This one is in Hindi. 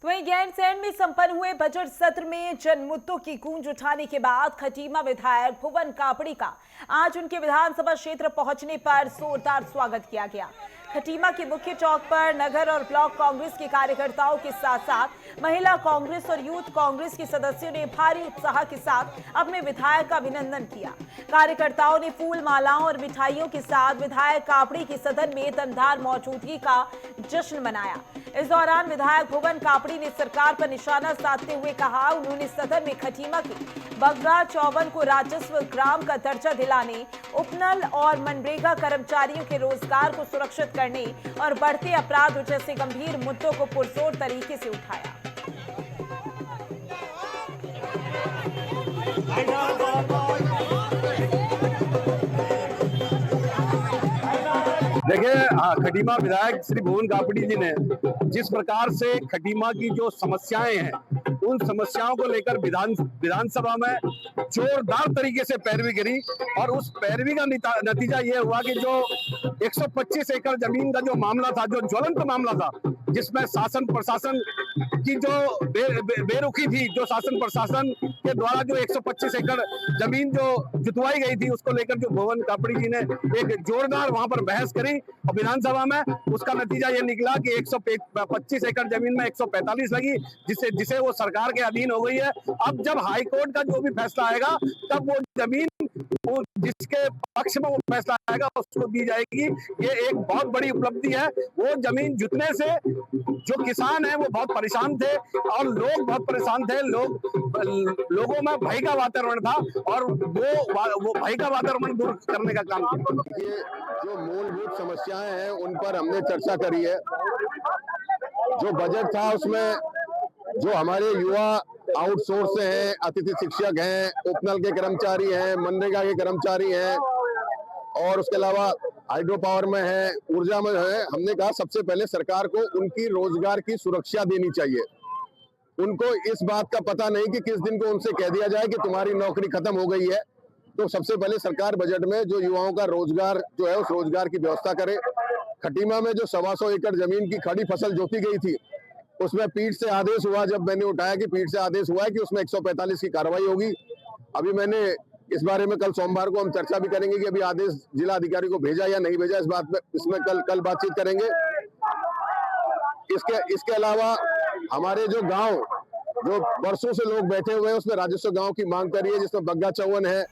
तो वहीं गैरसैंण में संपन्न हुए बजट सत्र में जन मुद्दों की गूंज उठाने के बाद खटीमा विधायक भुवन कापड़ी का आज उनके विधानसभा क्षेत्र पहुंचने पर जोरदार स्वागत किया गया। खटीमा के मुख्य चौक पर नगर और ब्लॉक कांग्रेस के कार्यकर्ताओं के साथ साथ महिला कांग्रेस और यूथ कांग्रेस के सदस्यों ने भारी उत्साह के साथ अपने विधायक का अभिनंदन किया। कार्यकर्ताओं ने फूल मालाओं और मिठाइयों के साथ विधायक कापड़ी की सदन में दमदार मौजूदगी का जश्न मनाया। इस दौरान विधायक भुवन कापड़ी ने सरकार पर निशाना साधते हुए कहा, उन्होंने सदन में खटीमा के बग्गा चौवन को राजस्व ग्राम का दर्जा दिलाने, उपनल और मनरेगा कर्मचारियों के रोजगार को सुरक्षित करने और बढ़ते अपराध जैसे गंभीर मुद्दों को पुरजोर तरीके से उठाया। देखिए, खटीमा विधायक श्री भुवन कापड़ी जी ने जिस प्रकार से खटीमा की जो समस्याएं हैं उन समस्याओं को लेकर विधानसभा में जोरदार तरीके से पैरवी करी और उस पैरवी का नतीजा ये हुआ कि जो 125 एकड़ जमीन का जो मामला था, जो ज्वलंत मामला था, जिसमें शासन प्रशासन की जो बेरुखी थी, जो शासन प्रशासन के द्वारा जो 125 एकड़ जमीन जो जुतवाई गई थी, उसको लेकर जो भुवन कापड़ी जी ने एक जोरदार वहां पर बहस करी और विधानसभा में उसका नतीजा ये निकला कि 125 एकड़ जमीन में 145 लगी, जिसे वो सरकार के अधीन हो गई है। अब जब हाई कोर्ट का जो भी फैसला आएगा तब वो जमीन जिसके पक्ष में वो फैसला आएगा उसको दी जाएगी। ये एक बहुत बड़ी उपलब्धि है। वो जमीन जुतने से जो किसान है वो बहुत परेशान थे और लोग बहुत परेशान थे। लोगों में भय का वातावरण था और वो भय का वातावरण दूर करने का काम किया। ये जो मूलभूत समस्याएं हैं उन पर हमने चर्चा करी है। जो बजट था उसमें जो हमारे युवा आउटसोर्स से हैं, अतिथि शिक्षक हैं, उपनल के कर्मचारी हैं, मनरेगा के कर्मचारी हैं और उसके अलावा हाइड्रो पावर में है, ऊर्जा में है, हमने कहा सबसे पहले सरकार को उनकी रोजगार की सुरक्षा देनी चाहिए। उनको इस बात का पता नहीं कि किस दिन को उनसे कह दिया जाए कि तुम्हारी नौकरी खत्म हो गई है। तो सबसे पहले सरकार बजट में जो युवाओं का रोजगार जो है उस रोजगार की व्यवस्था करे। खटीमा में जो 125 एकड़ जमीन की खड़ी फसल जोती गई थी उसमें पीठ से आदेश हुआ, जब मैंने उठाया कि पीठ से आदेश हुआ है कि उसमें 145 की कार्रवाई होगी। अभी मैंने इस बारे में कल सोमवार को हम चर्चा भी करेंगे कि अभी आदेश जिला अधिकारी को भेजा या नहीं भेजा, इस बात में इसमें कल बातचीत करेंगे। इसके अलावा हमारे जो गांव जो वर्षों से लोग बैठे हुए हैं उसमें राजस्व गांव की मांग करी है, जिसमें बग्गा चौवन है,